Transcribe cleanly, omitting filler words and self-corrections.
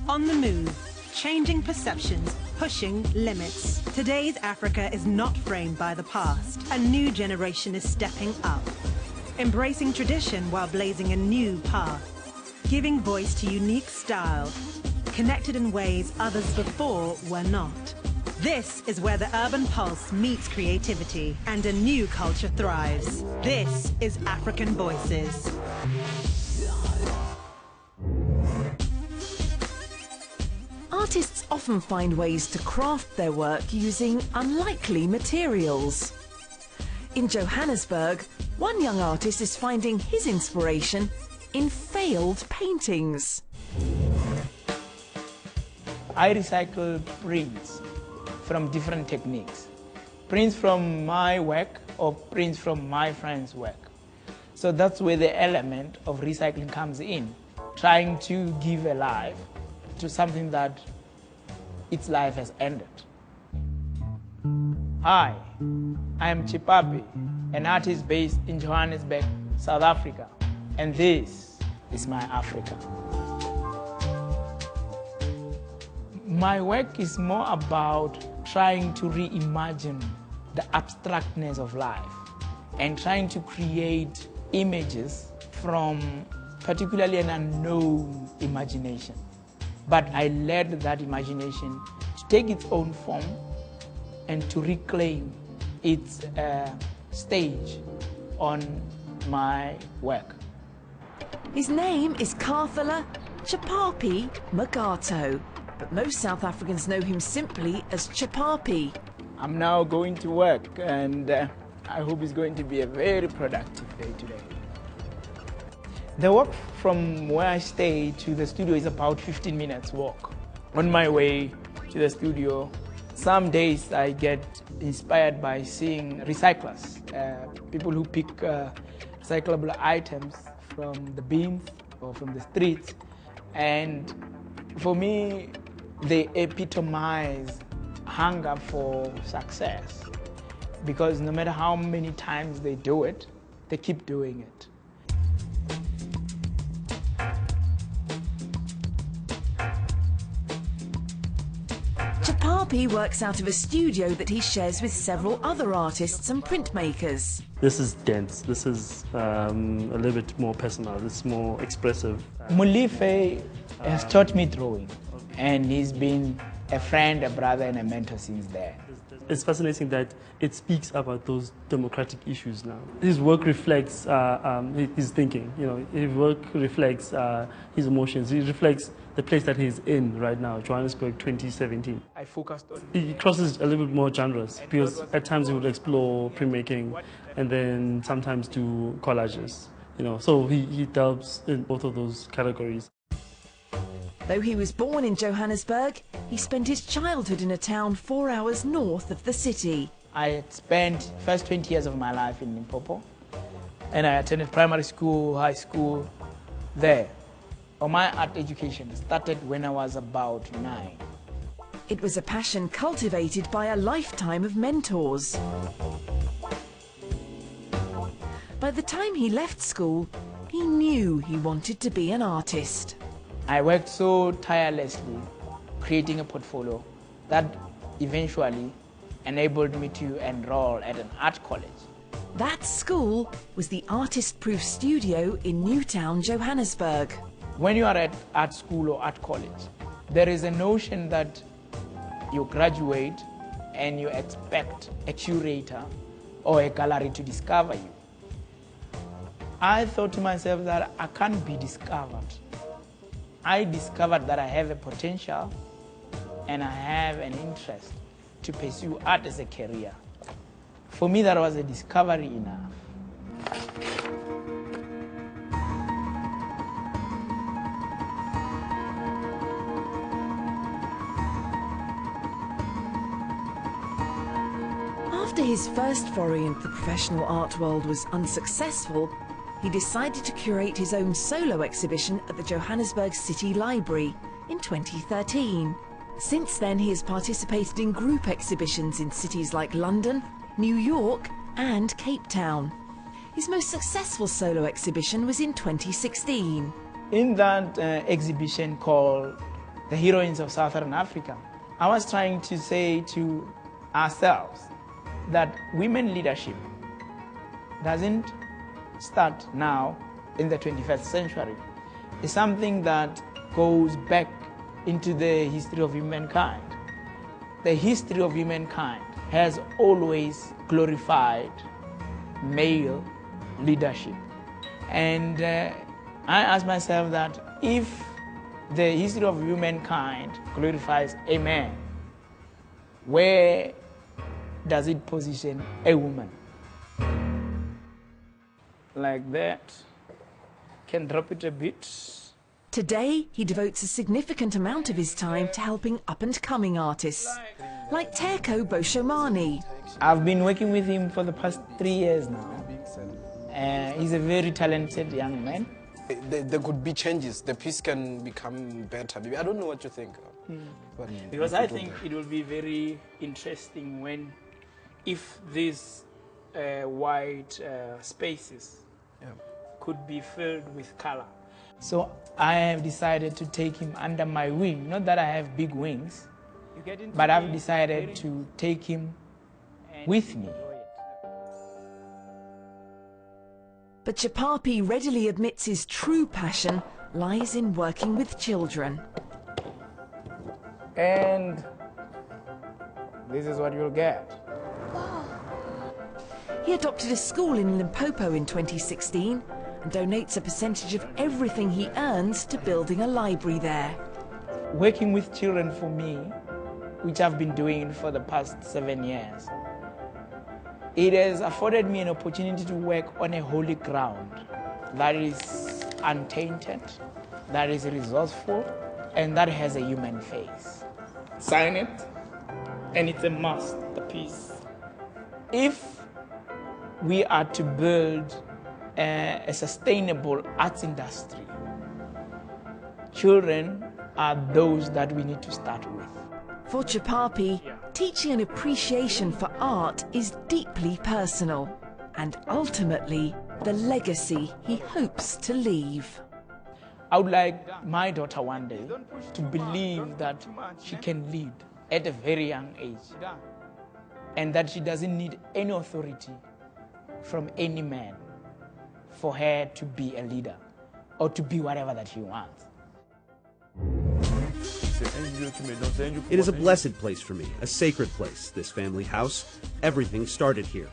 On the move, changing perceptions, pushing limits. Today's Africa is not framed by the past. A new generation is stepping up, embracing tradition while blazing a new path, giving voice to unique style, connected in ways others before were not. This is where the urban pulse meets creativity and a new culture thrives. This is African Voices. Artists often find ways to craft their work using unlikely materials. In Johannesburg, one young artist is finding his inspiration in failed paintings. I recycle prints from different techniques. Prints from my work or prints from my friend's work. So that's where the element of recycling comes in, trying to give a life to something that its life has ended. Hi, I am Chepape, an artist based in Johannesburg, South Africa, and this is my Africa. My work is more about trying to reimagine the abstractness of life and trying to create images from particularly an unknown imagination. But I led that imagination to take its own form and to reclaim its stage on my work. His name is Khehla Chepape Makgato, but most South Africans know him simply as Chepape. I'm now going to work, and I hope it's going to be a very productive day today. The walk from where I stay to the studio is about 15 minutes walk. On my way to the studio, some days I get inspired by seeing recyclers, people who pick recyclable items from the bins or from the streets. And for me, they epitomize hunger for success, because no matter how many times they do it, they keep doing it. Chepape works out of a studio that he shares with several other artists and printmakers. This is dense. This is a little bit more personal. It's more expressive. Mulife has taught me drawing, and he's been a friend, a brother, and a mentor since there. It's fascinating that it speaks about those democratic issues now. His work reflects his thinking. You know, his work reflects his emotions. He reflects the place that he's in right now, Johannesburg 2017. I focused on. He crosses a little bit more genres, because at times he would explore printmaking and then sometimes do collages. You know, so he delves in both of those categories. Though he was born in Johannesburg, he spent his childhood in a town 4 hours north of the city. I had spent first 20 years of my life in Limpopo, and I attended primary school, high school there. My art education started when I was about 9. It was a passion cultivated by a lifetime of mentors. By the time he left school, he knew he wanted to be an artist. I worked so tirelessly creating a portfolio that eventually enabled me to enroll at an art college. That school was the Artist Proof Studio in Newtown, Johannesburg. When you are at art school or art college, there is a notion that you graduate and you expect a curator or a gallery to discover you. I thought to myself that I can't be discovered. I discovered that I have a potential and I have an interest to pursue art as a career. For me, that was a discovery enough. After his first foray into the professional art world was unsuccessful, he decided to curate his own solo exhibition at the Johannesburg City Library in 2013. Since then, he has participated in group exhibitions in cities like London, New York and Cape Town. His most successful solo exhibition was in 2016. In that exhibition called the heroines of Southern Africa. I was trying to say to ourselves that women leadership doesn't start now in the 21st century. It's something that goes back into the history of humankind. The history of humankind has always glorified male leadership. And I ask myself that if the history of humankind glorifies a man, where does it position a woman? Like that. Can drop it a bit. Today, he devotes a significant amount of his time to helping up-and-coming artists, like Teko Boshomani. I've been working with him for the past 3 years now. He's a very talented young man. There could be changes. The piece can become better. Maybe I don't know what you think. Because I think it will be very interesting if these white spaces could be filled with color. So I have decided to take him under my wing. Not that I have big wings, but I've decided to take him with me. But Chepape readily admits his true passion lies in working with children. And this is what you'll get. He adopted a school in Limpopo in 2016 and donates a percentage of everything he earns to building a library there. Working with children for me, which I've been doing for the past 7 years, it has afforded me an opportunity to work on a holy ground that is untainted, that is resourceful, and that has a human face. Sign it, and it's a must, the piece. If we are to build a sustainable arts industry, children are those that we need to start with. For Chepape, teaching an appreciation for art is deeply personal and ultimately the legacy he hopes to leave. I would like my daughter one day to believe that she can lead at a very young age and that she doesn't need any authority from any man for her to be a leader or to be whatever that she wants. It is a blessed place for me, a sacred place, this family house. Everything started here.